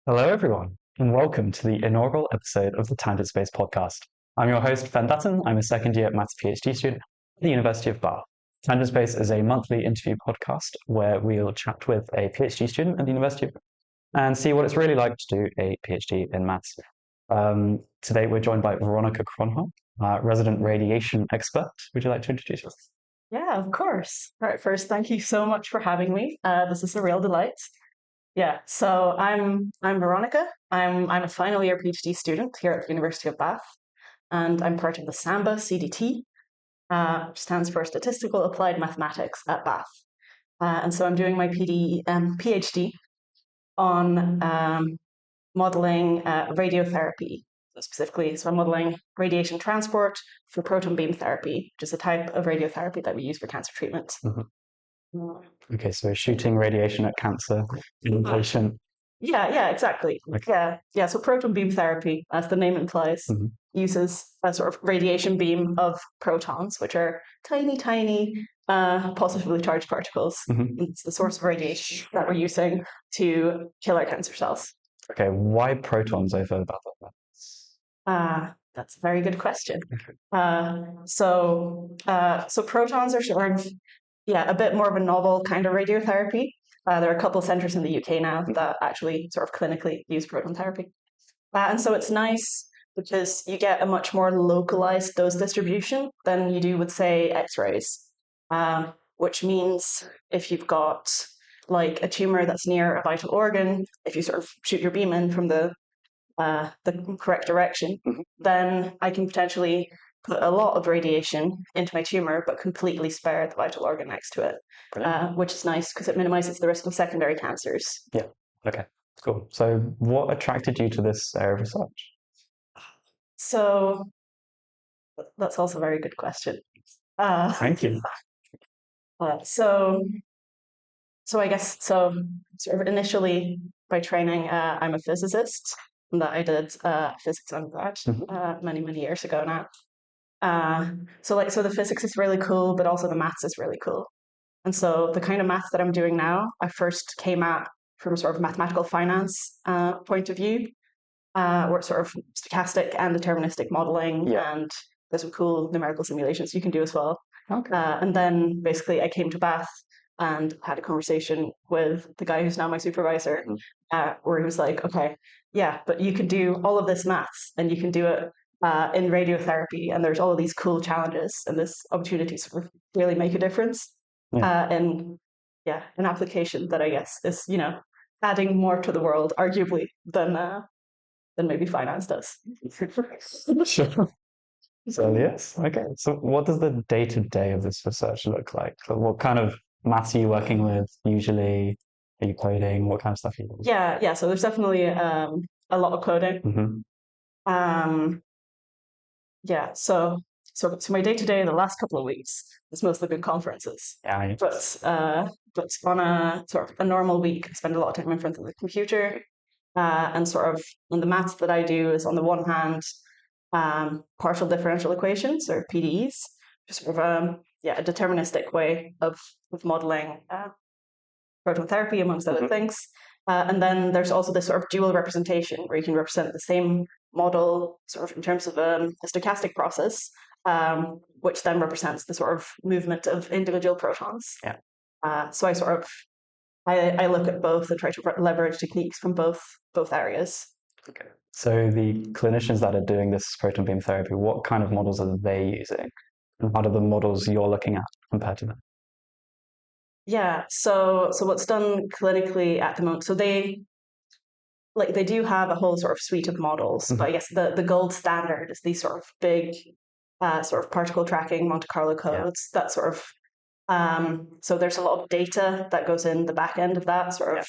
Hello, everyone, and welcome to the inaugural episode of the Tangent Space podcast. I'm your host, Fen Dutton. I'm a second year maths PhD student at the University of Bath. Tangent Space is a monthly interview podcast where we'll chat with a PhD student at the University of Bath and see what it's really like to do a PhD in maths. Today, we're joined by Veronika, resident radiation expert. Would you like to introduce yourself? Yeah, of course. All right, first, thank you so much for having me. This is a real delight. Yeah, so I'm Veronika. I'm a final year PhD student here at the University of Bath, and I'm part of the SAMBA CDT, which stands for Statistical Applied Mathematics at Bath. And so I'm doing my PhD on modeling radiotherapy. Specifically, so I'm modeling radiation transport for proton beam therapy, which is a type of radiotherapy that we use for cancer treatment. Okay, so shooting radiation at cancer in patient. Yeah, exactly. Okay. Yeah. So proton beam therapy, as the name implies, uses a sort of radiation beam of protons, which are tiny, positively charged particles. It's the source of radiation that we're using to kill our cancer cells. Okay, why protons over other methods? That's a very good question. So protons are sort of a bit more of a novel kind of radiotherapy. There are a couple of centres in the UK now that actually sort of clinically use proton therapy. And so it's nice because you get a much more localized dose distribution than you do with, say, X-rays, which means if you've got like a tumour that's near a vital organ, if you sort of shoot your beam in from the correct direction, then I can potentially put a lot of radiation into my tumor, but completely spare the vital organ next to it, which is nice because it minimizes the risk of secondary cancers. Yeah. Okay. Cool. So, what attracted you to this area of research? So, that's also a very good question. Thank you. So I guess sort of initially by training, I'm a physicist. That I did physics undergrad many years ago now. So the physics is really cool, but also the maths is really cool. And so the kind of maths that I'm doing now, I first came at from sort of mathematical finance point of view, where it's sort of stochastic and deterministic modeling, and there's some cool numerical simulations you can do as well. Okay. And then basically I came to Bath and had a conversation with the guy who's now my supervisor, where he was like, okay, yeah, but you can do all of this maths and you can do it in radiotherapy, and there's all of these cool challenges and this opportunity to sort of really make a difference in an application that I guess is, adding more to the world, arguably, than maybe finance does. Sure. So yes, okay. So what does the day-to-day of this research look like? So what kind of maths are you working with usually? Are you coding? What kind of stuff are you doing? Yeah. So there's definitely a lot of coding. So my day-to-day in the last couple of weeks has mostly been conferences. Yeah. But on a sort of a normal week, I spend a lot of time in front of the computer, and sort of and the maths that I do is on the one hand partial differential equations, or PDEs, just sort of a deterministic way of modeling proton therapy, amongst other things. And then there's also this sort of dual representation where you can represent the same model sort of in terms of a stochastic process, which then represents the sort of movement of individual protons. So I look at both and try to leverage techniques from both areas. Okay. So the clinicians that are doing this proton beam therapy, what kind of models are they using? And how do the models you're looking at compare to them? Yeah, so what's done clinically at the moment, so they do have a whole sort of suite of models, but I guess the gold standard is these sort of big sort of particle tracking Monte Carlo codes that sort of so there's a lot of data that goes in the back end of that, sort of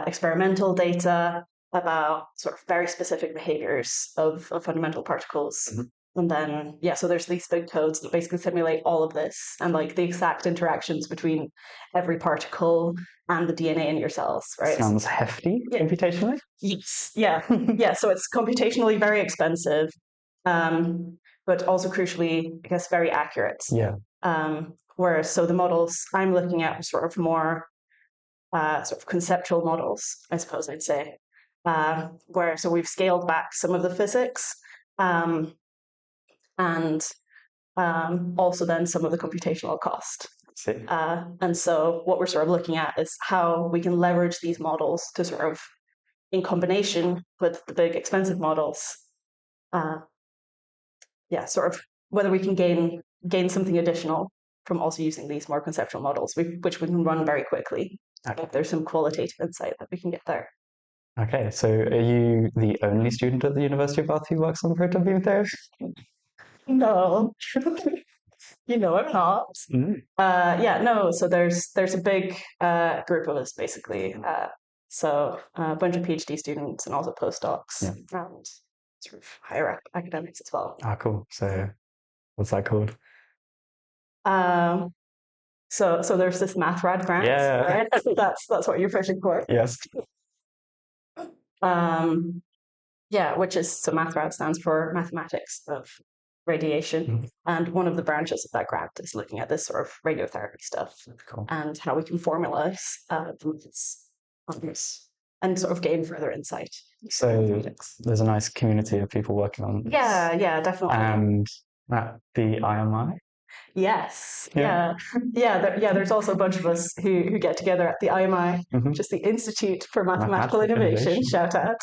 experimental data about sort of very specific behaviors of fundamental particles. And then, so there's these big codes that basically simulate all of this and like the exact interactions between every particle and the DNA in your cells, right? Sounds hefty computationally. Yes. Yeah. So it's computationally very expensive, but also crucially, I guess, very accurate. Whereas, so the models I'm looking at are sort of more sort of conceptual models, I suppose I'd say. so we've scaled back some of the physics, and also then some of the computational cost. See. And so what we're sort of looking at is how we can leverage these models to sort of, in combination with the big expensive models, sort of whether we can gain something additional from also using these more conceptual models, which we can run very quickly. Okay. There's some qualitative insight that we can get there. Okay, so are you the only student at the University of Bath who works on proton beam therapy? No, I'm not. No. So there's a big group of us basically. So a bunch of PhD students and also postdocs and sort of higher up academics as well. Ah, cool. So what's that called? So there's this math rad grant. Yeah. Right? That's what you're pushing for. Yes. Which is, so math rad stands for mathematics of radiation, and one of the branches of that grant is looking at this sort of radiotherapy stuff. Cool. And how we can formalize the methods on this and sort of gain further insight. So there's a nice community of people working on this. Yeah, definitely. And at the IMI? Yes. There's also a bunch of us who get together at the IMI, which is the Institute for Mathematical Innovation. Shout out.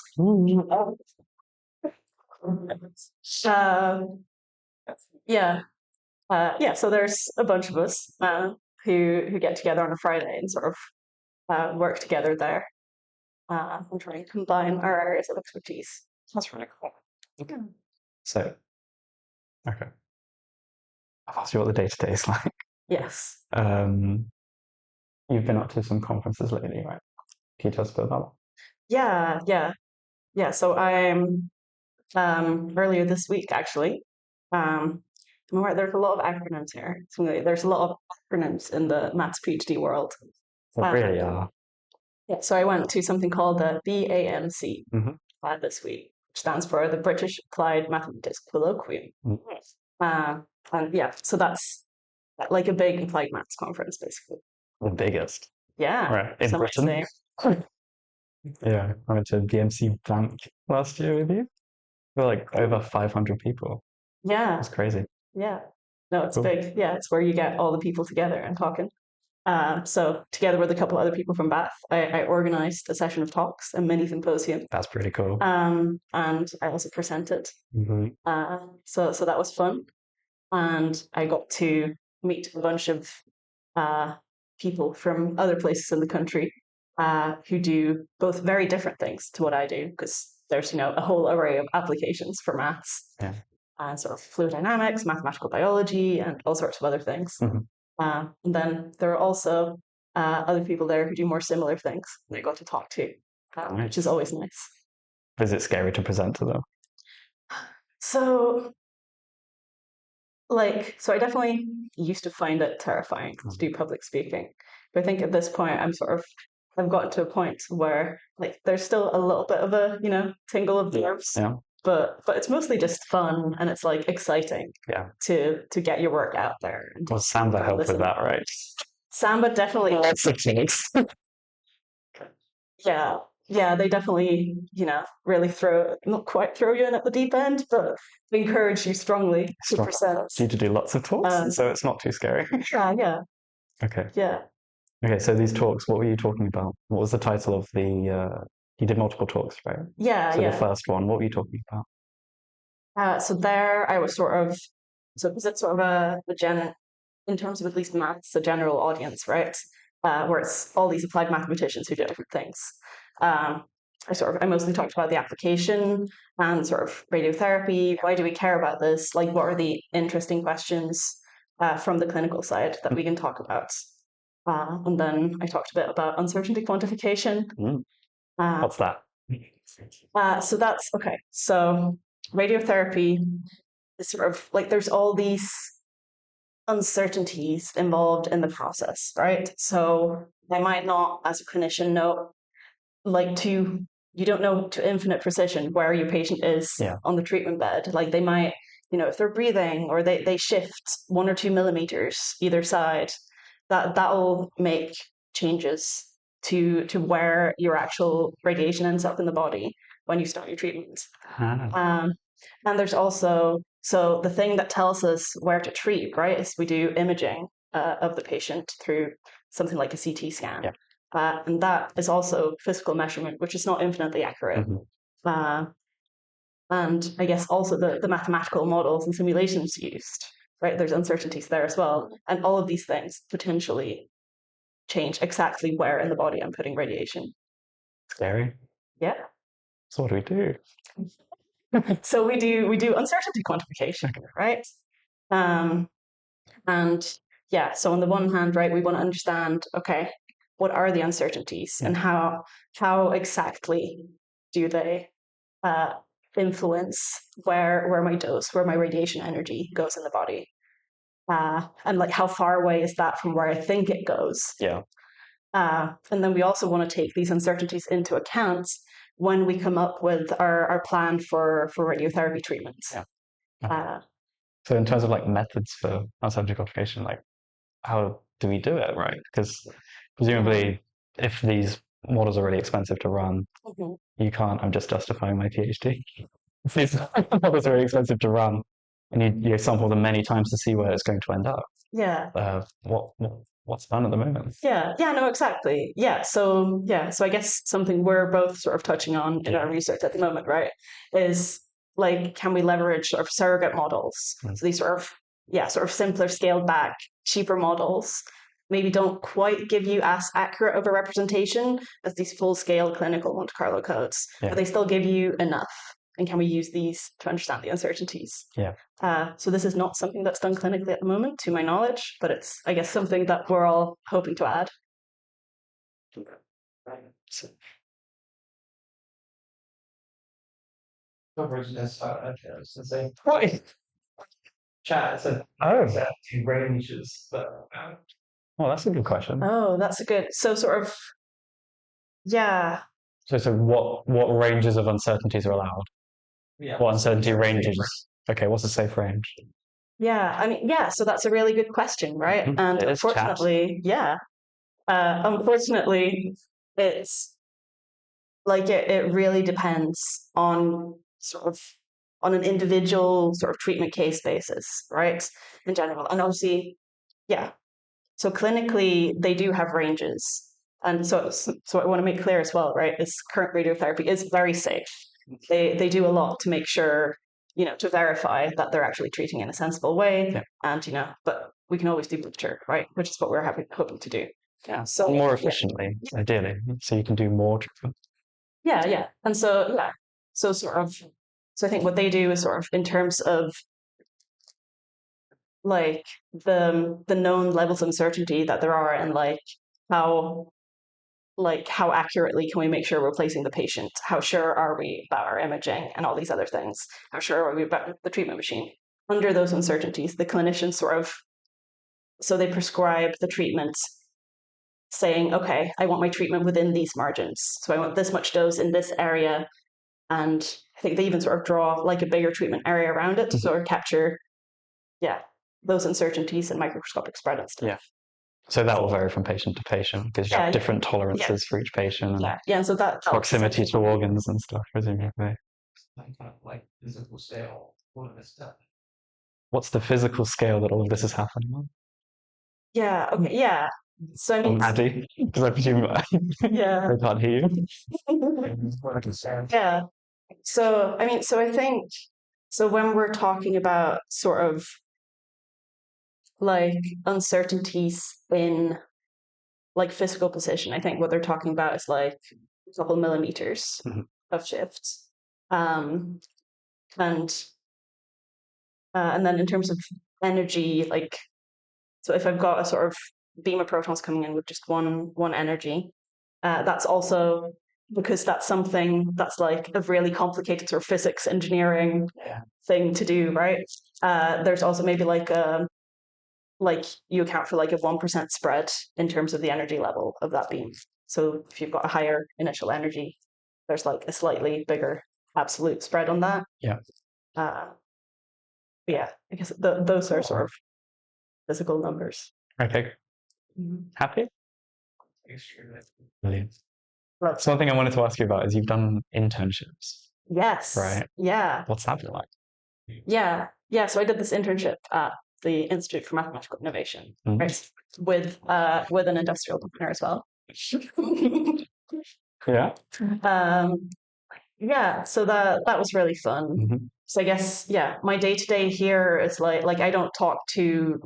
So there's a bunch of us who get together on a Friday and sort of work together there and try and combine our areas of expertise. That's really cool. Okay. So, okay. I've asked you what the day-to-day is like. Yes. You've been up to some conferences lately, right? Can you tell us a bit about that? Yeah. So I'm earlier this week, actually. There's a lot of acronyms here. So there's a lot of acronyms in the maths PhD world. There really are. Yeah, so I went to something called the BAMC this week, which stands for the British Applied Mathematics Colloquium. So that's like a big applied maths conference, basically. The biggest. Yeah. Right, in Britain. Yeah, I went to BMC Bank last year with you. There were like over 500 people. Yeah. It's crazy. Yeah. No, it's big. Yeah, it's where you get all the people together and talking. So together with a couple other people from Bath, I organized a session of talks, a mini symposium. That's pretty cool. And I also presented. So that was fun. And I got to meet a bunch of people from other places in the country who do both very different things to what I do, because there's a whole array of applications for maths. Yeah. Sort of fluid dynamics, mathematical biology, and all sorts of other things. And then there are also other people there who do more similar things that I got to talk to, which is always nice. Is it scary to present to them? So I definitely used to find it terrifying to do public speaking. But I think at this point I've gotten to a point where there's still a little bit of a, tingle of nerves. Yeah. But it's mostly just fun, and it's exciting to get your work out there. Well, Samba helped with that, right? Samba definitely helps. Yeah, they definitely, really not quite throw you in at the deep end, but encourage you strongly to present. You to do lots of talks, so it's not too scary. Yeah. Okay. Yeah. Okay, so these talks, what were you talking about? What was the title of the? You did multiple talks, right? Yeah. So the first one, what were you talking about? So there, I was because it's sort of in terms of at least maths, a general audience, right? Where it's all these applied mathematicians who do different things. I mostly talked about the application and sort of radiotherapy. Why do we care about this? What are the interesting questions from the clinical side that we can talk about? And then I talked a bit about uncertainty quantification. What's that? So that's okay. So radiotherapy is sort of there's all these uncertainties involved in the process, right? So I might not, as a clinician, know you don't know to infinite precision where your patient is on the treatment bed. They might, if they're breathing or they shift 1 or 2 millimeters either side, that'll make changes to where your actual radiation ends up in the body when you start your treatment. And there's also, so the thing that tells us where to treat, right, is we do imaging of the patient through something like a CT scan. Yeah. And that is also physical measurement, which is not infinitely accurate. And I guess also the mathematical models and simulations used, right, there's uncertainties there as well. And all of these things potentially change exactly where in the body I'm putting radiation. Scary. Yeah. So what do we do? So we do uncertainty quantification, right? And yeah, so on the one hand, right, we want to understand, okay, what are the uncertainties and how exactly do they influence where my dose, where my radiation energy goes in the body, and like how far away is that from where I think it goes? Yeah. And then we also want to take these uncertainties into account when we come up with our plan for radiotherapy treatments. Yeah. So in terms of like methods for uncertainty quantification, like how do we do it, right? Because presumably if these models are really expensive to run, you can't, I'm just justifying my PhD. If these models are really expensive to run and you sample them many times to see where it's going to end up. Yeah. What's done at the moment? Yeah, no, exactly. So I guess something we're both sort of touching on in our research at the moment, right, is like, can we leverage sort of surrogate models? So these sort of simpler, scaled back, cheaper models maybe don't quite give you as accurate of a representation as these full scale clinical Monte Carlo codes, but they still give you enough. And can we use these to understand the uncertainties? So this is not something that's done clinically at the moment, to my knowledge, but it's, I guess, something that we're all hoping to add. Chat said, ranges. Well, that's a good question. Oh, that's a good. So sort of, yeah. So what ranges of uncertainties are allowed? What uncertainty ranges? Okay, what's a safe range? Yeah, I mean, yeah. So that's a really good question, right? And unfortunately, unfortunately, it's like it really depends on sort of on an individual sort of treatment case basis, right? In general, and obviously, yeah. So clinically, they do have ranges, and so I want to make clear as well, right? Is current radiotherapy is very safe. They do a lot to make sure, to verify that they're actually treating in a sensible way, and but we can always do better, right? Which is what we're hoping to do. Yeah. So more efficiently, ideally, so you can do more treatment. Yeah, and so so I think what they do is sort of in terms of like the known levels of uncertainty that there are, and how how accurately can we make sure we're placing the patient? How sure are we about our imaging and all these other things? How sure are we about the treatment machine? Under those uncertainties, the clinicians so they prescribe the treatment saying, okay, I want my treatment within these margins. So I want this much dose in this area. And I think they even sort of draw like a bigger treatment area around it to sort of capture, those uncertainties and microscopic spread and stuff. Yeah. So that will vary from patient to patient because you have different tolerances for each patient. And and so that proximity to organs and stuff, presumably. Like physical scale, all of this stuff. What's the physical scale that all of this is happening on? Yeah. Okay. Yeah. So I mean, Maddie, because I presume they can't hear you. Yeah. So I mean, so I think when we're talking about sort of like uncertainties in like physical position, I think what they're talking about is like a couple millimeters of shifts, and then in terms of energy, like, so if I've got a sort of beam of protons coming in with just one energy, that's also because that's something that's like a really complicated sort of physics engineering thing to do, right? There's also maybe like you account for like a 1% spread in terms of the energy level of that beam. So if you've got a higher initial energy, there's like a slightly bigger absolute spread on that. I guess those are sort of physical numbers. Okay. Happy? extremely. Brilliant. Love. Something I wanted to ask you about is you've done internships, Yes. right? Yeah. What's that been like? Yeah. So I did this internship at the Institute for Mathematical Innovation, Mhm. right, with an industrial partner as well. Yeah. Yeah, so that was really fun. Mhm. So I guess, yeah, my day to day here is like I don't talk to,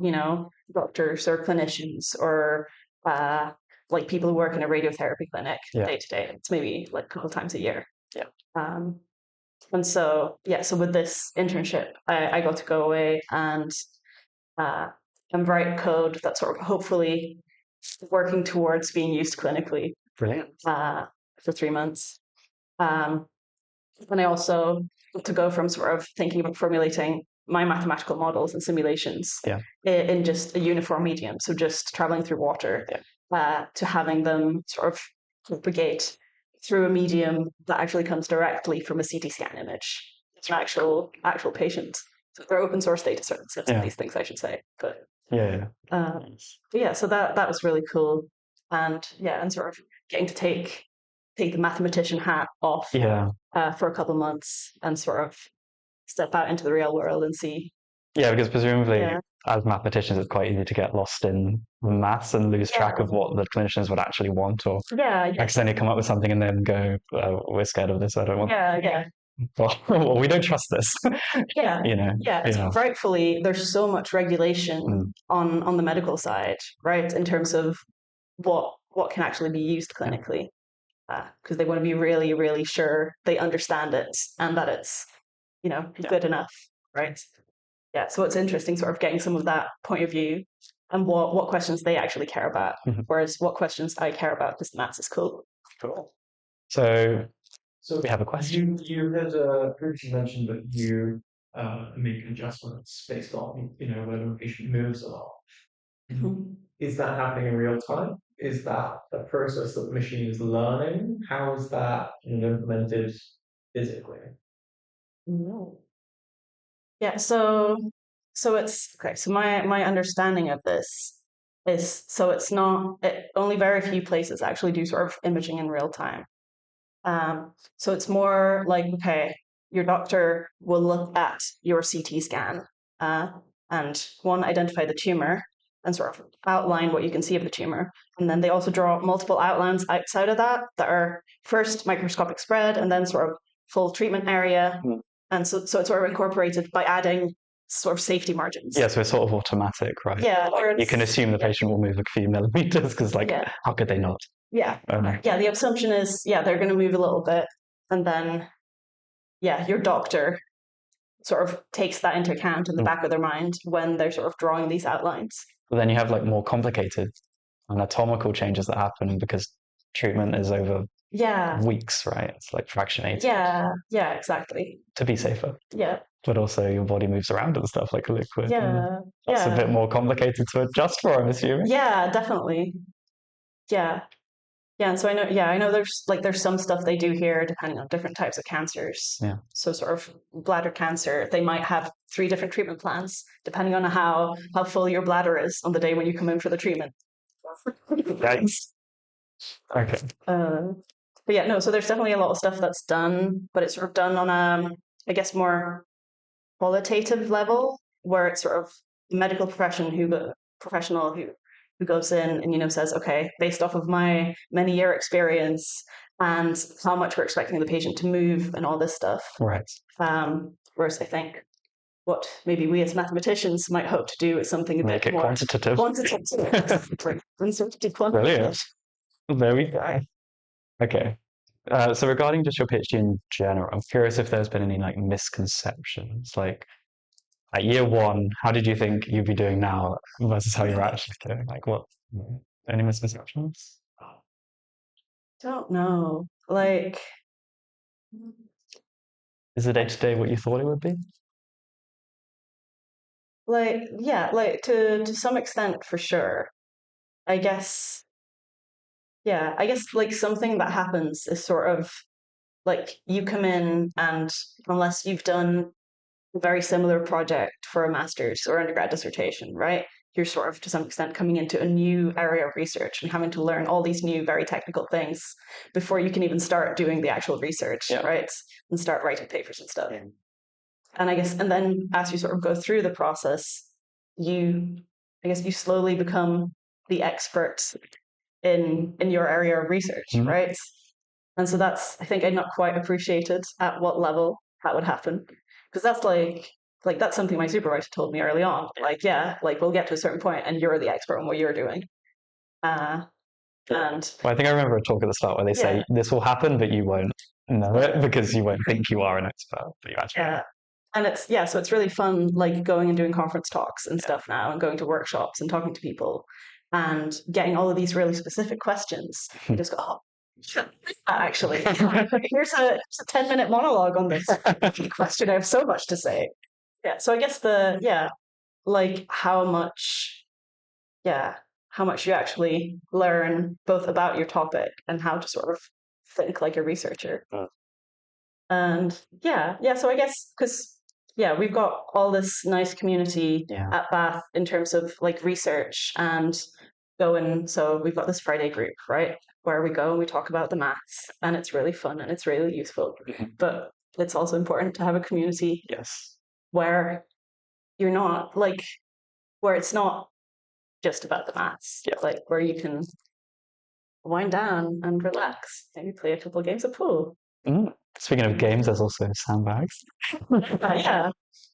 doctors or clinicians or like people who work in a radiotherapy clinic Yeah. day to day. It's maybe like a couple times a year. Yeah. And so so with this internship, I got to go away and write code that's sort of hopefully working towards being used clinically Brilliant. for 3 months. And I also got to go from sort of thinking about formulating my mathematical models and simulations Yeah. in just a uniform medium, so just traveling through water, to having them sort of propagate through a medium that actually comes directly from a CT scan image. It's an actual patient. So they're open source data sets of these things, I should say. But so that was really cool, and sort of getting to take the mathematician hat off for a couple months and sort of step out into the real world and see. Yeah, because presumably as mathematicians, it's quite easy to get lost in maths and lose track of what the clinicians would actually want, or accidentally come up with something and then go, we're scared of this, I don't want well, we don't trust this. It's rightfully, there's so much regulation on the medical side, right, in terms of what can actually be used clinically, because they want to be really, really sure they understand it and that it's good enough, right? So it's interesting sort of getting some of that point of view and what questions they actually care about, whereas what questions I care about because maths is cool. Cool. So we have a question. You had previously mentioned that you make adjustments based on whether a patient moves or not. Is that happening in real time? Is that a process that the machine is learning? How is that implemented physically? No. Yeah, so it's okay. So my understanding of this is, so it's not only very few places actually do sort of imaging in real time. So it's more like, okay, your doctor will look at your CT scan and identify the tumor and sort of outline what you can see of the tumor. And then they also draw multiple outlines outside of that are first microscopic spread and then sort of full treatment area. And so it's sort of incorporated by adding sort of safety margins. Yeah, so it's sort of automatic, right? Yeah. You can assume the patient will move a few millimeters because, how could they not? Yeah. The assumption is, they're going to move a little bit. And then, your doctor sort of takes that into account in the back of their mind when they're sort of drawing these outlines. But then you have like more complicated anatomical changes that happen because treatment is over weeks, right? It's like fractionated. Yeah, exactly. To be safer. Yeah. But also your body moves around and stuff like a liquid. Yeah. That's a bit more complicated to adjust for, I'm assuming. Yeah, definitely. Yeah. Yeah, and so I know there's some stuff they do here depending on different types of cancers. Yeah. So sort of bladder cancer, they might have 3 different treatment plans depending on how full your bladder is on the day when you come in for the treatment. Yikes. Okay. But so there's definitely a lot of stuff that's done, but it's sort of done on a, I guess, more qualitative level, where it's sort of the medical professional who goes in and says, okay, based off of my many year experience and how much we're expecting the patient to move and all this stuff. Right. Whereas I think what maybe we as mathematicians might hope to do is something a bit more quantitative. Quantitative. Brilliant. There we go. Okay. So regarding just your PhD in general, I'm curious if there's been any like misconceptions, like at year 1, how did you think you'd be doing now versus how you're actually doing? Like what? Any misconceptions? Don't know. Like, is the day-to-day what you thought it would be? To some extent, for sure. I guess like something that happens is sort of like you come in and unless you've done a very similar project for a master's or undergrad dissertation, right? you're sort of to some extent coming into a new area of research and having to learn all these new, very technical things before you can even start doing the actual research, right? And start writing papers and stuff. And I guess, and then as you sort of go through the process, you slowly become the expert in your area of research, right? And so that's, I think I'd not quite appreciated at what level that would happen. Because that's like that's something my supervisor told me early on. Like, yeah, like we'll get to a certain point and you're the expert on what you're doing. And well, I think I remember a talk at the start where they say this will happen, but you won't know it because you won't think you are an expert, but you actually are. And it's so it's really fun, like going and doing conference talks and stuff now, and going to workshops and talking to people, and getting all of these really specific questions. You just go, oh, actually, here's a 10-minute monologue on this question. I have so much to say. Yeah. So I guess like how much you actually learn both about your topic and how to sort of think like a researcher. And so I guess because we've got all this nice community at Bath in terms of like research and going. So we've got this Friday group, right, where we go and we talk about the maths, and it's really fun and it's really useful. But it's also important to have a community where you're not where it's not just about the maths, like where you can wind down and relax, maybe play a couple of games of pool. Speaking of games, there's also sandbags.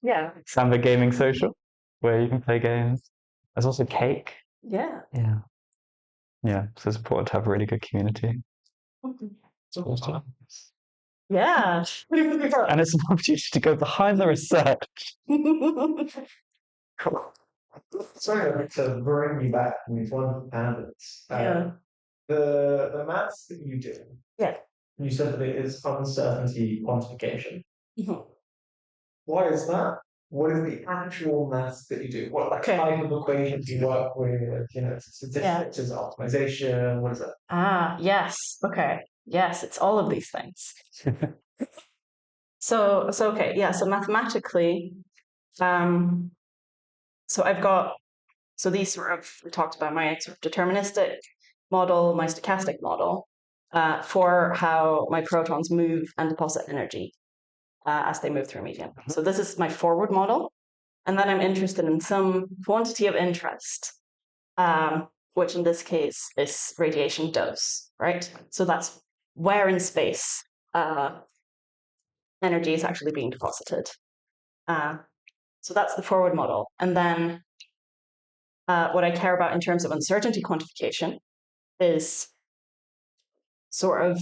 Yeah. Sandbag Gaming Social, where you can play games. There's also cake. Yeah. So it's important to have a really good community. Yeah. And it's an opportunity to go behind the research. Sorry to bring you back from these wonderful candidates. The maths that you do. You said that it is uncertainty quantification. Why is that? What is the actual maths that you do? What type of equations do you work with? Statistics, is it optimization? What is it? Yes. Okay. Yes, it's all of these things. So mathematically, so I've got these we talked about my sort of deterministic model, my stochastic model, for how my protons move and deposit energy as they move through a medium. So this is my forward model. And then I'm interested in some quantity of interest, which in this case is radiation dose, right? So that's where in space energy is actually being deposited. So that's the forward model. And then what I care about in terms of uncertainty quantification is sort of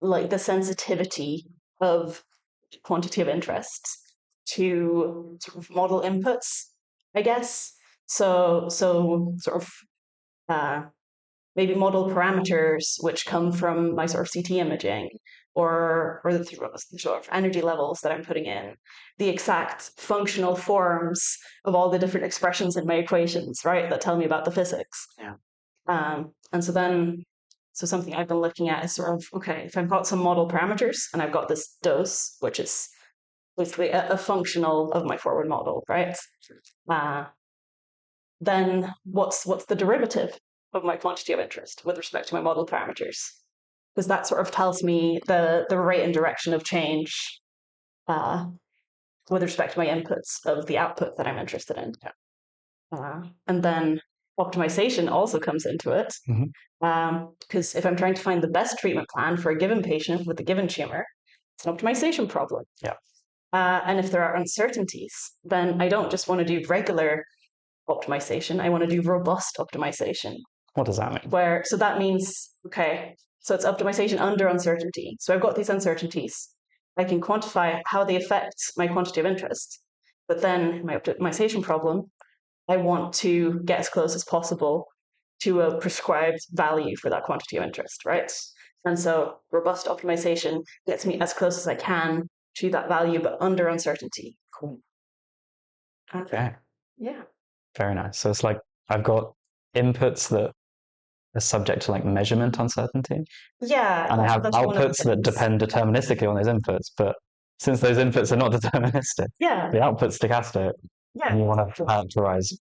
like the sensitivity of quantity of interest to sort of model inputs, I guess. So sort of maybe model parameters which come from my sort of CT imaging, or the sort of energy levels that I'm putting in, the exact functional forms of all the different expressions in my equations, right, that tell me about the physics. And so something I've been looking at is sort of, okay, if I've got some model parameters and I've got this dose, which is basically a functional of my forward model, right? Then what's the derivative of my quantity of interest with respect to my model parameters? Because that sort of tells me the rate and direction of change with respect to my inputs of the output that I'm interested in. And then optimization also comes into it, because if I'm trying to find the best treatment plan for a given patient with a given tumor, it's an optimization problem. And if there are uncertainties, then I don't just want to do regular optimization. I want to do robust optimization. What does that mean? So that means, okay, so it's optimization under uncertainty. So I've got these uncertainties. I can quantify how they affect my quantity of interest. But then my optimization problem, I want to get as close as possible to a prescribed value for that quantity of interest, right? And so robust optimization gets me as close as I can to that value, but under uncertainty. Cool. Okay. Yeah. Very nice. So it's like I've got inputs that are subject to like measurement uncertainty. Yeah. And I have outputs that depend deterministically on those inputs. But since those inputs are not deterministic, the output's stochastic. And you want to characterize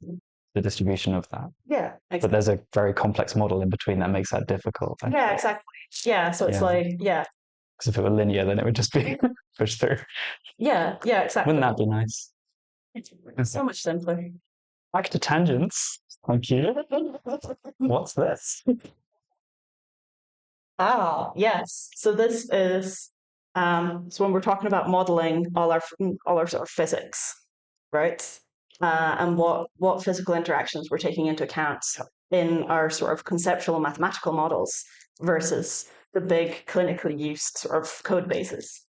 the distribution of that. Yeah, But exactly. there's a very complex model in between that makes that difficult. Yeah, exactly. Yeah, so it's Yeah. like, yeah, Because if it were linear, then it would just be pushed through. yeah, exactly. Wouldn't that be nice? So much simpler. Back to tangents. Thank you. What's this? Yes. So this is so when we're talking about modeling all our sort of physics, right? And what physical interactions we're taking into account in our sort of conceptual mathematical models versus the big clinically used sort of code bases.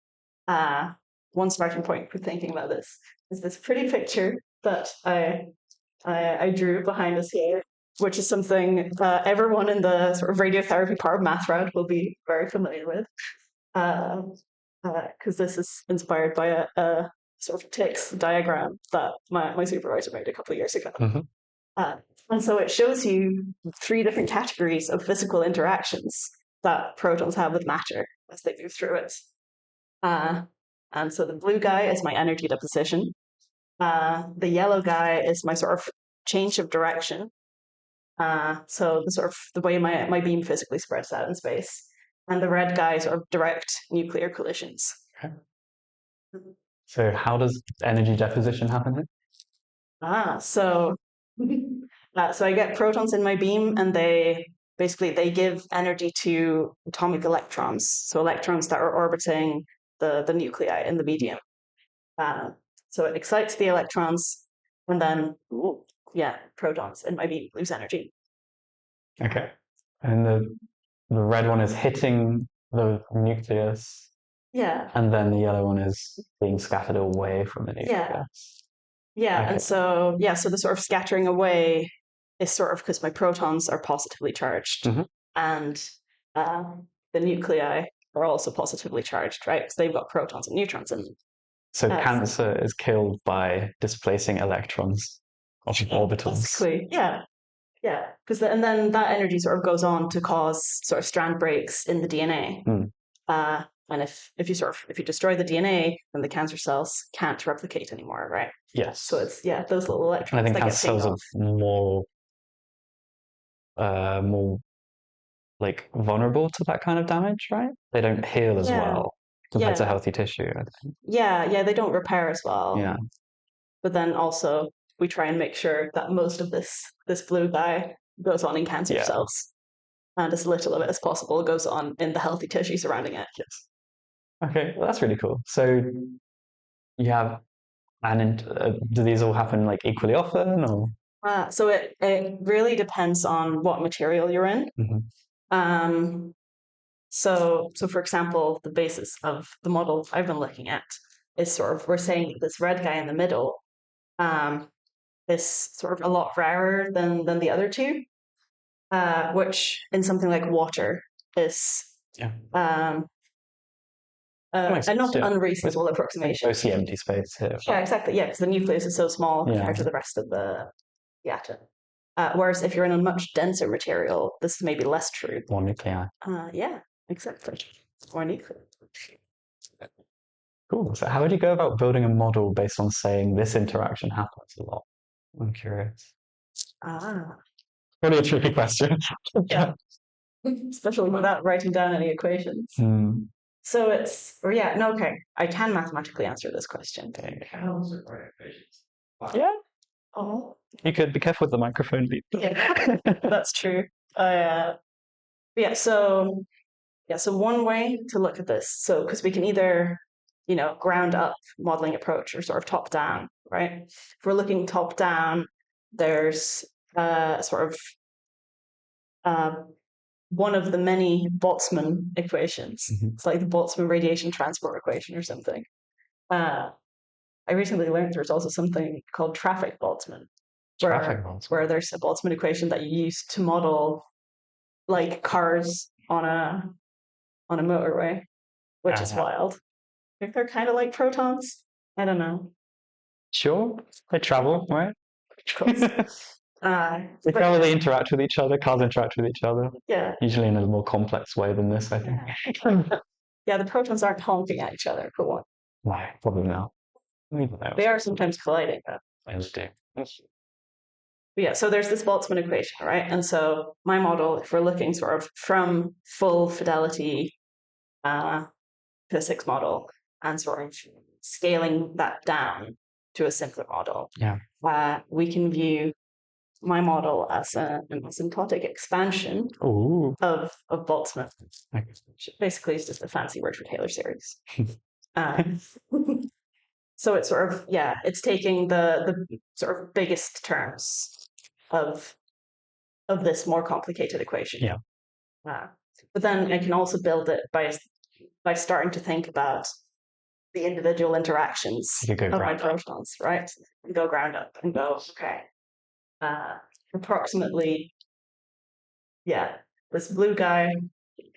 One starting point for thinking about this is this pretty picture that I drew behind us here, which is something everyone in the sort of radiotherapy part of math round will be very familiar with, because this is inspired by a sort of TIX diagram that my supervisor made a couple of years ago. Mhm. And so it shows you 3 different categories of physical interactions that protons have with matter as they move through it. And so the blue guy is my energy deposition. The yellow guy is my sort of change of direction. So the sort of the way my beam physically spreads out in space. And the red guy sort of direct nuclear collisions. Okay. So how does energy deposition happen here? So I get protons in my beam, and they give energy to atomic electrons. So electrons that are orbiting the nuclei in the medium. So it excites the electrons, and then protons in my beam lose energy. Okay. And the red one is hitting the nucleus, Yeah. and then the yellow one is being scattered away from the nucleus. Yeah, Okay. and so the sort of scattering away is sort of because my protons are positively charged, Mhm. and the nuclei are also positively charged, right? Because they've got protons and neutrons in them. So cancer is killed by displacing electrons of orbitals. Basically, yeah. Because and then that energy sort of goes on to cause sort of strand breaks in the DNA. And if you destroy the DNA, then the cancer cells can't replicate anymore, right? Yes. So it's those little electrons. And I think that cancer get cells pinged are more like vulnerable to that kind of damage, right? They don't heal as well compared to healthy tissue, I think. Yeah, they don't repair as well. Yeah. But then also we try and make sure that most of this blue guy goes on in cancer cells, and as little of it as possible goes on in the healthy tissue surrounding it. Yes. Okay, well, that's really cool. So you have, do these all happen like equally often, or? So it really depends on what material you're in. Mhm. So for example, the basis of the model I've been looking at is sort of, we're saying this red guy in the middle is sort of a lot rarer than the other two, which in something like water is a not unreasonable approximation. Mostly empty space here. Yeah, exactly. Yeah, because the nucleus is so small compared to the rest of the atom. Whereas if you're in a much denser material, this may be less true. More nuclei. Yeah, exactly. More nuclei. Cool. So how would you go about building a model based on saying this interaction happens a lot? I'm curious. Probably a tricky question. Yeah. Especially without writing down any equations. So I can mathematically answer this question. Yeah. Oh. You could be careful with the microphone. Yeah, that's true. So one way to look at this, so because we can either, ground up modeling approach or sort of top down, right? If we're looking top down, there's sort of one of the many Boltzmann equations. It's like the Boltzmann radiation transport equation or something. I recently learned there's also something called traffic Boltzmann, where there's a Boltzmann equation that you use to model like cars on a motorway, which is wild. I think they're kind of like protons. I don't know. Sure, they travel, right? They travel, they interact with each other, cars interact with each other. Yeah. Usually in a more complex way than this, I think. Yeah, the protons aren't honking at each other, for one. No, probably not. They are sometimes colliding, though. They do. yeah, so there's this Boltzmann equation, right? And so my model, if we're looking sort of from full fidelity physics model and sort of scaling that down to a simpler model, we can view my model as an asymptotic expansion Ooh. of Boltzmann, Okay. which basically is just a fancy word for Taylor series. So it's sort of, it's taking the sort of biggest terms of this more complicated equation. Yeah. But then I can also build it by starting to think about the individual interactions of my protons, right? And go ground up and go, okay, approximately, this blue guy,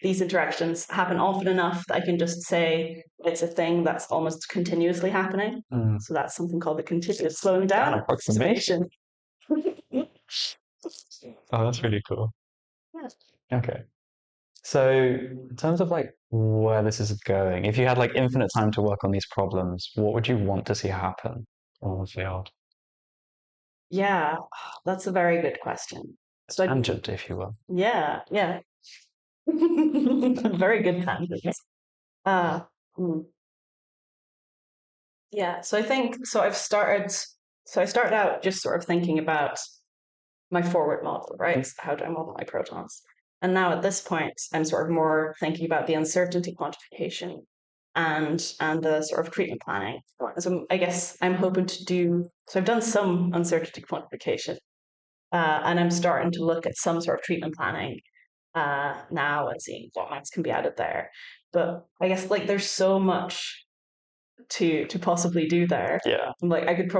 these interactions happen often enough that I can just say it's a thing that's almost continuously happening. So that's something called the continuous slowing down approximation. Oh, that's really cool. Yes. Okay. So in terms of like where this is going, if you had like infinite time to work on these problems, what would you want to see happen on the field? Yeah, that's a very good question. So Tangent, if you will. Yeah. Very good tangent. Yeah, so I think I started out just sort of thinking about my forward model, right? How do I model my protons? And now at this point, I'm sort of more thinking about the uncertainty quantification and the sort of treatment planning. So I guess I'm hoping to do, so I've done some uncertainty quantification, and I'm starting to look at some sort of treatment planning now and seeing what maths can be added there. But I guess like there's so much to possibly do there. Yeah. Like I could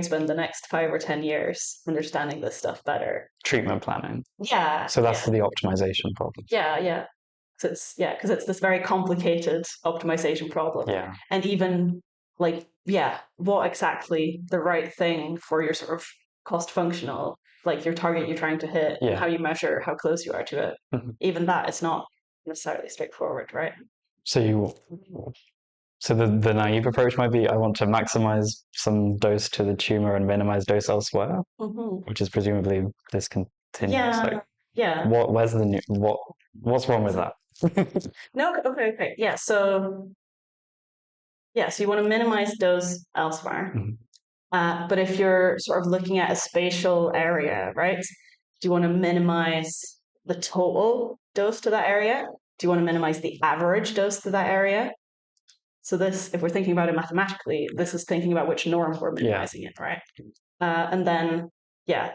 spend the next 5 or 10 years understanding this stuff better. Treatment planning. Yeah. So that's the optimization problem. Yeah. So because it's this very complicated optimization problem. Yeah. And even like, what exactly the right thing for your sort of cost functional, like your target you're trying to hit, and how you measure how close you are to it. Even that is not necessarily straightforward, right? So the naive approach might be I want to maximize some dose to the tumor and minimize dose elsewhere, which is presumably discontinuous. What's wrong with that? No, okay. Yeah, so you want to minimize dose elsewhere. But if you're sort of looking at a spatial area, right? Do you want to minimize the total dose to that area? Do you want to minimize the average dose to that area? So this, if we're thinking about it mathematically, this is thinking about which norm we're minimizing it, right? And then,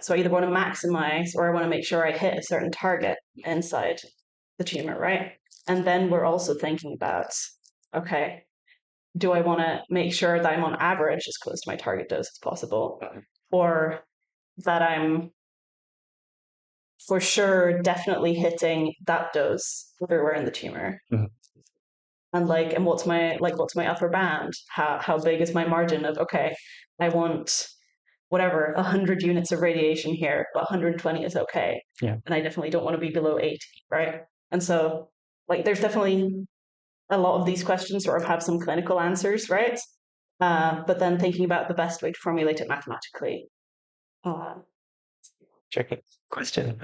so I either want to maximize or I want to make sure I hit a certain target inside the tumor, right? And then we're also thinking about, okay, do I want to make sure that I'm on average as close to my target dose as possible, or that I'm for sure definitely hitting that dose everywhere in the tumor? And what's my upper band? How big is my margin of, okay, I want whatever 100 units of radiation here, but 120 is okay. Yeah. And I definitely don't want to be below 80, right? And so there's definitely a lot of these questions sort of have some clinical answers, right? But then thinking about the best way to formulate it mathematically. Tricky question.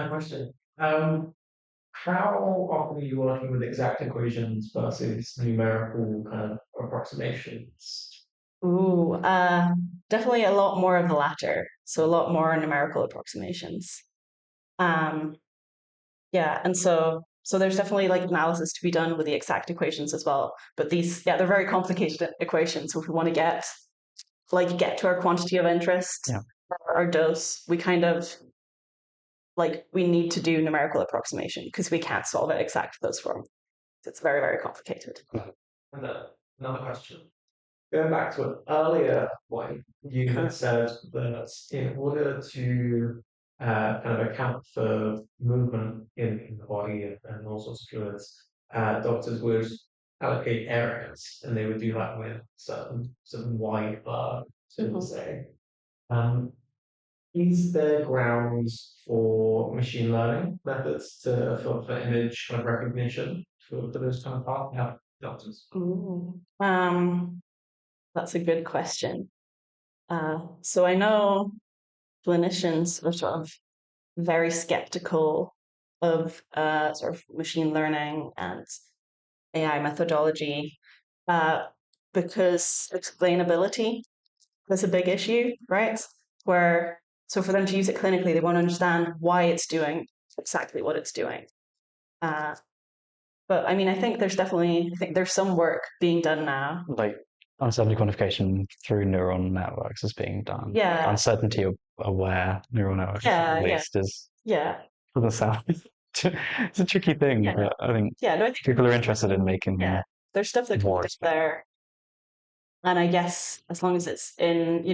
How often are you working with exact equations versus numerical kind of approximations? Definitely a lot more of the latter. So a lot more numerical approximations. And so there's definitely analysis to be done with the exact equations as well. But these, they're very complicated equations. So if we want to get to our quantity of interest, our dose, we kind of we need to do numerical approximation because we can't solve it exact for those forms. It's very, very complicated. And another question. Going back to an earlier point, you had said that in order to kind of account for movement in the body and all sorts of fluids, doctors would allocate areas, and they would do that with certain wide bar, so to say. Is there grounds for machine learning methods for image kind of recognition for those kind of paths? Doctors? That's a good question. So I know clinicians are sort of very skeptical of sort of machine learning and AI methodology because explainability is a big issue, right? So for them to use it clinically, they want to understand why it's doing exactly what it's doing. But I mean, I think there's some work being done now. Like uncertainty quantification through neural networks is being done. Yeah. Like uncertainty aware neural networks at least is doesn't sound it's a tricky thing, but I think people are interested in making them. There's stuff that comes there. And I guess as long as it's in,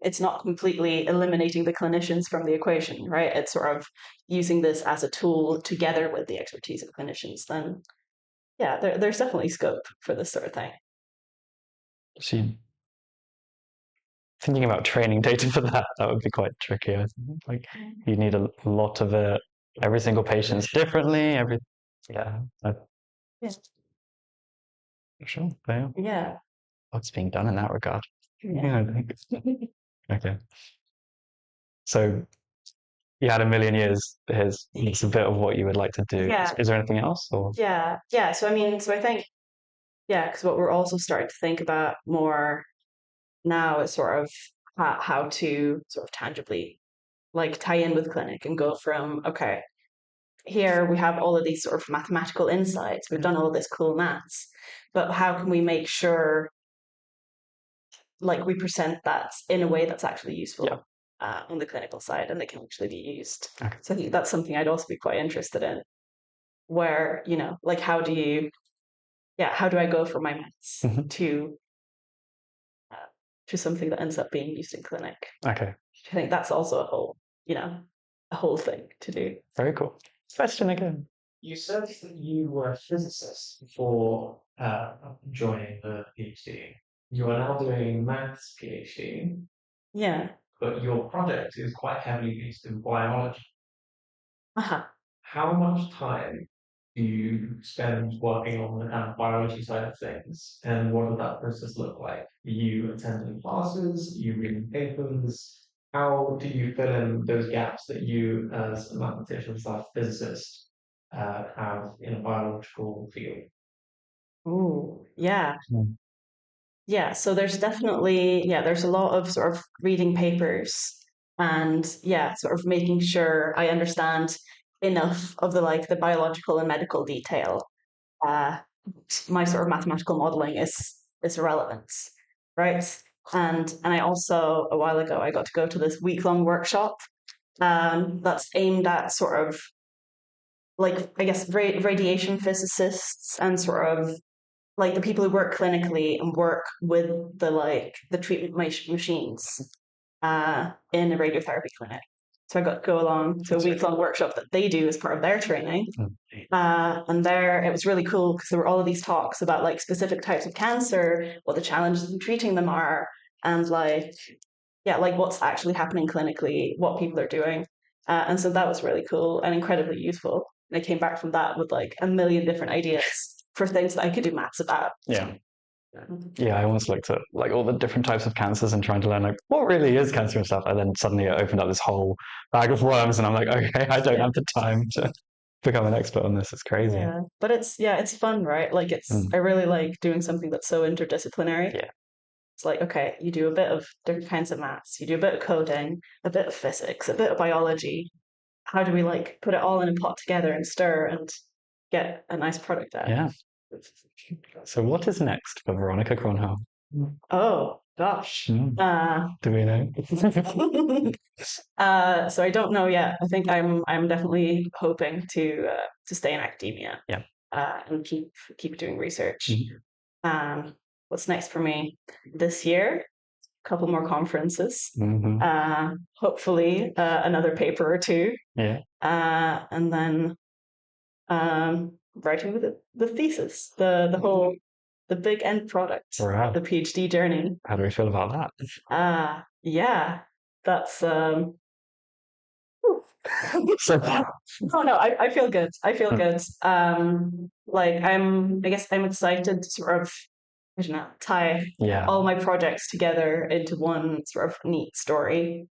it's not completely eliminating the clinicians from the equation, right? It's sort of using this as a tool together with the expertise of clinicians, then there's definitely scope for this sort of thing. So thinking about training data for that would be quite tricky. I think. Like you need a lot of it. Every single patient's differently. Sure. Yeah. What's being done in that regard? Yeah. I think. Okay. So you had a million years. Here's a bit of what you would like to do. Yeah. Is there anything else? Or? Yeah. So I think, because what we're also starting to think about more now is sort of how to sort of tangibly like tie in with clinic and go from, okay, here we have all of these sort of mathematical insights. We've done all of this cool maths, but how can we make sure like we present that in a way that's actually useful on the clinical side and they can actually be used. Okay. So I think that's something I'd also be quite interested in, where, like how do I go from my maths to something that ends up being used in clinic? Okay. I think that's also a whole thing to do. Very cool. Question again. You said that you were a physicist before joining the PhD. You are now doing maths PhD. Yeah. But your project is quite heavily based in biology. Uh-huh. How much time do you spend working on the biology side of things? And what does that process look like? Are you attending classes? Are you reading papers? How do you fill in those gaps that you, as a mathematician / physicist, have in a biological field? Oh, yeah. Yeah, so there's definitely, there's a lot of sort of reading papers and sort of making sure I understand enough of the biological and medical detail. My sort of mathematical modeling is irrelevant, right? And I also, a while ago, I got to go to this week-long workshop that's aimed at sort of like, I guess, radiation physicists and sort of like the people who work clinically and work with the treatment machines in a radiotherapy clinic. So I got to go along to a week-long workshop that they do as part of their training. And there it was really cool because there were all of these talks about like specific types of cancer, what the challenges in treating them are, and like what's actually happening clinically, what people are doing. And so that was really cool and incredibly useful. And I came back from that with like a million different ideas for things that I could do maths about. Yeah. I almost looked at like all the different types of cancers and trying to learn like what really is cancer and stuff. And then suddenly it opened up this whole bag of worms and I'm like, okay, I don't have the time to become an expert on this. It's crazy. Yeah. But it's fun, right? Like I really like doing something that's so interdisciplinary. Yeah. It's like, okay, you do a bit of different kinds of maths, you do a bit of coding, a bit of physics, a bit of biology. How do we like put it all in a pot together and stir and get a nice product out? Yeah. So what is next for Veronika Kronhaar? Oh gosh. Do we know? So I don't know yet. I think I'm definitely hoping to stay in academia. Yeah. And keep doing research. What's next for me this year? A couple more conferences. Hopefully another paper or two. Yeah. And then writing the thesis, the big end product, Wow. the PhD journey. How do we feel about that? That's oh no, I feel good. I feel good. I guess I'm excited to sort of, I don't know, tie all my projects together into one sort of neat story.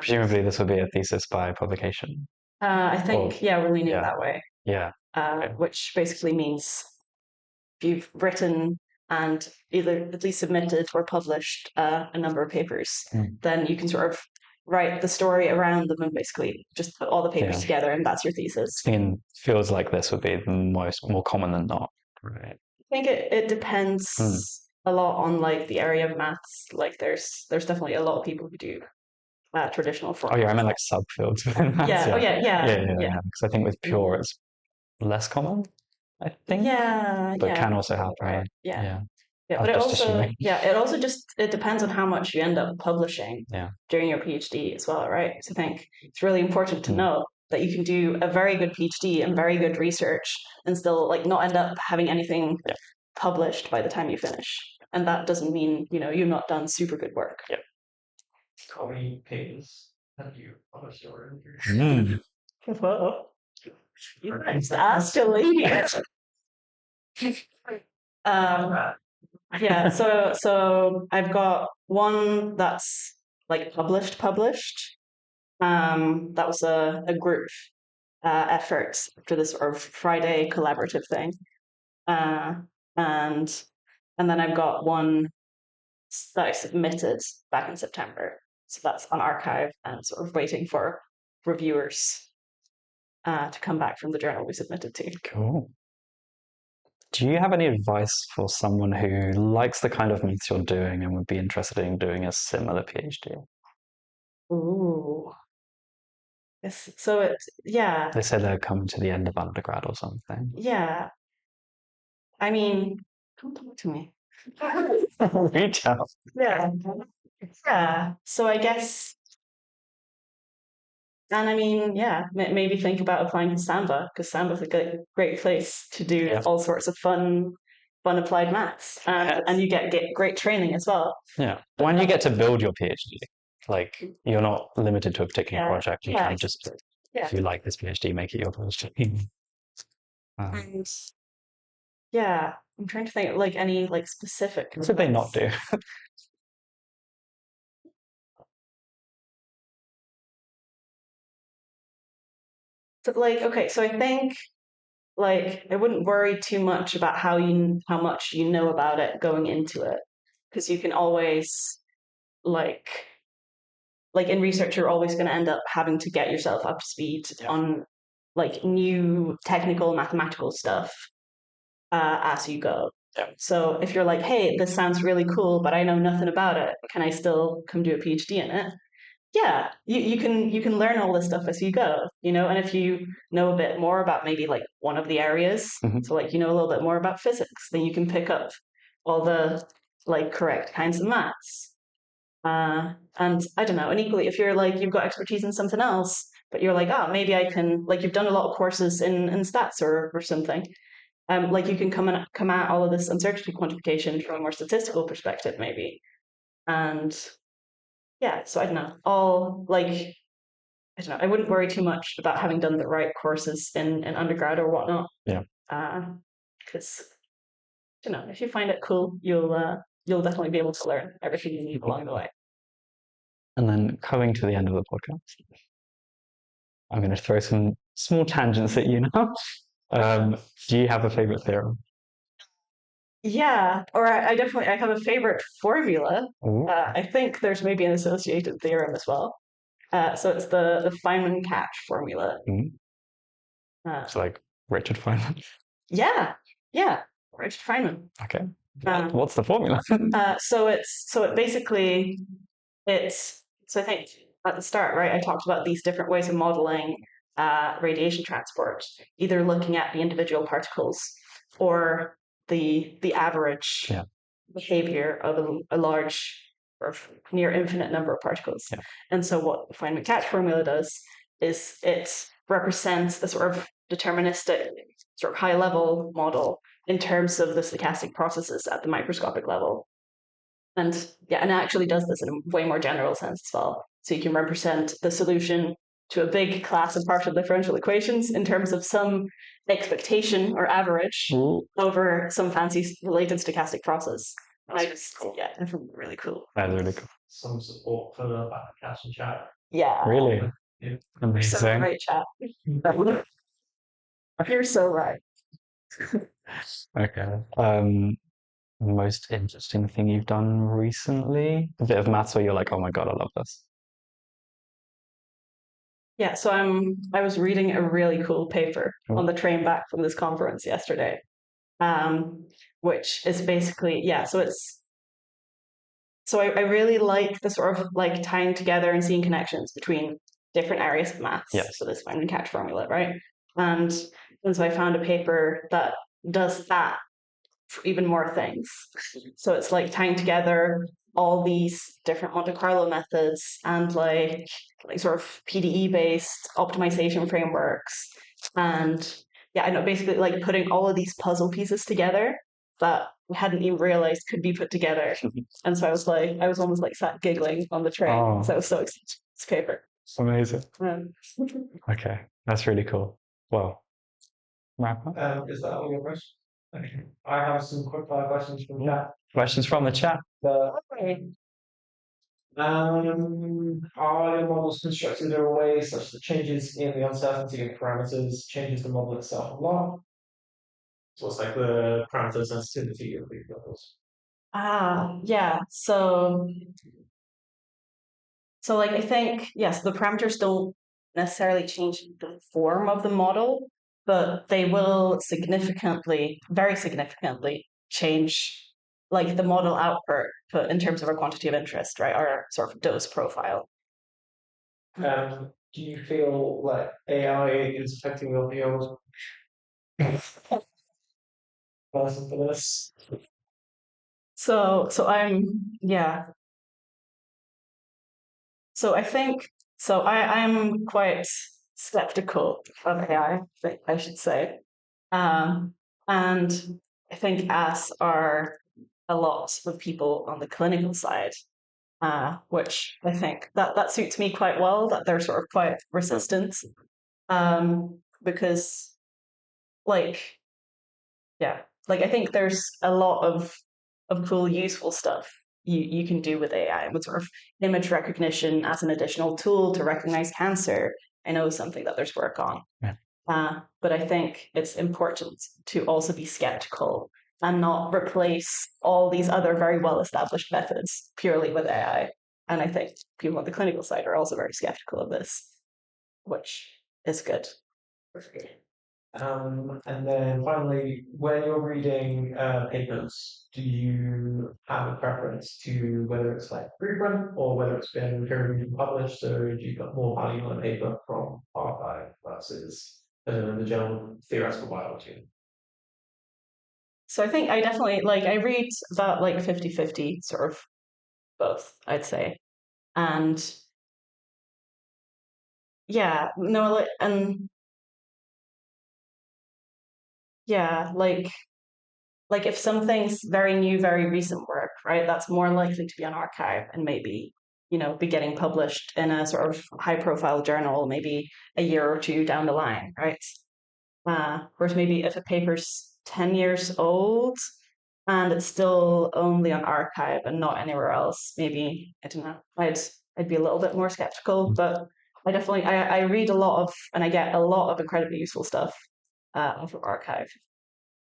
Presumably this would be a thesis by publication. I think, we're leaning that way. Yeah. Which basically means if you've written and either at least submitted or published a number of papers, then you can sort of write the story around them and basically just put all the papers together, and that's your thesis. And feels like this would be the more common than not. Right. I think it depends a lot on like the area of maths. Like there's definitely a lot of people who do traditional form. Oh yeah, I meant like subfields within maths. Yeah. Oh yeah. Because I think with pure it's less common. I think. But can also happen. Right. Yeah. But it also just depends on how much you end up publishing during your PhD as well, right? So I think it's really important to know that you can do a very good PhD and very good research and still like not end up having anything published by the time you finish. And that doesn't mean, you've not done super good work. Yeah. How many papers have you published already? Whoa. You just asked a lady. So I've got one that's like published. That was a group effort for this sort of Friday collaborative thing. And then I've got one that I submitted back in September. So that's on archive and sort of waiting for reviewers to come back from the journal we submitted to. Cool. Do you have any advice for someone who likes the kind of maths you're doing and would be interested in doing a similar PhD? Ooh. Yes. So They say they're coming to the end of undergrad or something. Yeah. I mean, come talk to me. Reach out. Yeah. So I guess, and I mean, maybe think about applying to Samba, because Samba's a great place to do all sorts of fun applied maths, and you get great training as well. Yeah. When you get to build your PhD, like you're not limited to a particular project. You can just, if you like this PhD, make it your PhD. And I'm trying to think like any like specific. What should they not do? So I think like I wouldn't worry too much about how much you know about it going into it, because you can always like in research you're always going to end up having to get yourself up to speed on like new technical mathematical stuff as you go. So if you're like, hey, this sounds really cool, but I know nothing about it, can I still come do a PhD in it? Yeah, you can learn all this stuff as you go, and if you know a bit more about maybe like one of the areas, so like a little bit more about physics, then you can pick up all the like correct kinds of maths. And I don't know, and equally if you're like you've got expertise in something else, but you're like, maybe I can, like you've done a lot of courses in stats or something, like you can come at all of this uncertainty quantification from a more statistical perspective maybe. And so I don't know, I wouldn't worry too much about having done the right courses in undergrad or whatnot. Yeah. Because if you find it cool, you'll definitely be able to learn everything you need along the way. And then coming to the end of the podcast, I'm going to throw some small tangents at you now. Do you have a favorite theorem? Yeah, or I have a favorite formula. I think there's maybe an associated theorem as well. So it's the Feynman-Catch formula. It's like Richard Feynman. Yeah, Richard Feynman. Okay. What's the formula? So I think at the start, right, I talked about these different ways of modeling radiation transport, either looking at the individual particles or the average behavior of a large or near infinite number of particles. And so what the Feynman-Catch formula does is it represents the sort of deterministic, sort of high-level model in terms of the stochastic processes at the microscopic level. And it actually does this in a way more general sense as well. So you can represent the solution to a big class of partial differential equations in terms of some expectation or average over some fancy related stochastic process. And I just, I think really cool. That's really cool. Some support for the Catch and Chat Yeah. Really? Yeah. You're so Amazing. right, chat. You're so right. Okay. Most interesting thing you've done recently? A bit of maths where you're like, oh my God, I love this. Yeah, so I was reading a really cool paper on the train back from this conference yesterday, which is basically, yeah, so I really like the sort of like tying together and seeing connections between different areas of maths. Yes. So this find and catch formula, right? And so I found a paper that does that for even more things. So it's like tying together all these different Monte Carlo methods and like sort of PDE based optimization frameworks. And yeah, I know basically like putting all of these puzzle pieces together that we hadn't even realized could be put together. And so I was almost like sat giggling on the train because I was so excited for this paper. Amazing. Okay, that's really cool. Well, wrap up. Is that all your questions? Okay. I have some quick fire questions from chat. Questions from the chat. Are your models constructed in a way such that changes in the uncertainty of parameters changes the model itself a lot? So it's like the parameter sensitivity of these models. Yeah. So like I think, yes, the parameters don't necessarily change the form of the model, but they will significantly, very significantly change like the model output in terms of our quantity of interest, right? Our sort of dose profile. Do you feel like AI is affecting your field? Person for this? So I'm yeah. So I think so I'm quite skeptical of AI, I should say. And I think as are a lot of people on the clinical side, which I think that suits me quite well, that they're sort of quite resistant. Because like yeah, like I think there's a lot of cool, useful stuff you can do with AI with sort of image recognition as an additional tool to recognize cancer. I know something that there's work on. Yeah. But I think it's important to also be skeptical and not replace all these other very well established methods purely with AI. And I think people on the clinical side are also very skeptical of this, which is good. And then finally, when you're reading papers, do you have a preference to whether it's like preprint or whether it's been peer reviewed and published? So do you got more value on a paper from archive versus the general theoretical biology? So I think I definitely like I read about like 50-50 sort of both, I'd say. And yeah, no, like and yeah, like if something's very new, very recent work, right, that's more likely to be on archive and maybe, be getting published in a sort of high profile journal, maybe a year or two down the line, right? Whereas maybe if a paper's 10 years old and it's still only on archive and not anywhere else, maybe, I don't know, I'd be a little bit more skeptical, but I read a lot of, and I get a lot of incredibly useful stuff off of archive.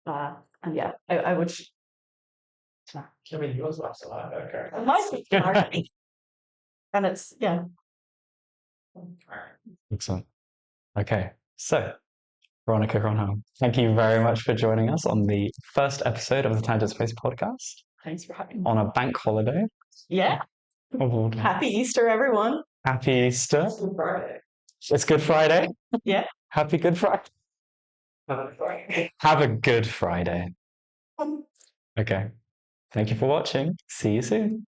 And yeah, I would. I mean, yours lasts a lot, okay. And it's, yeah. Excellent. Okay, so Veronika Gronholm, thank you very much for joining us on the first episode of the Tangent Space podcast Thanks for having me. on a bank holiday. Yeah. Oh, Happy Easter, everyone. happy Easter. Good Friday. It's Good Friday. Yeah. Happy Good Friday. Have a good Friday. Okay. Thank you for watching. See you soon.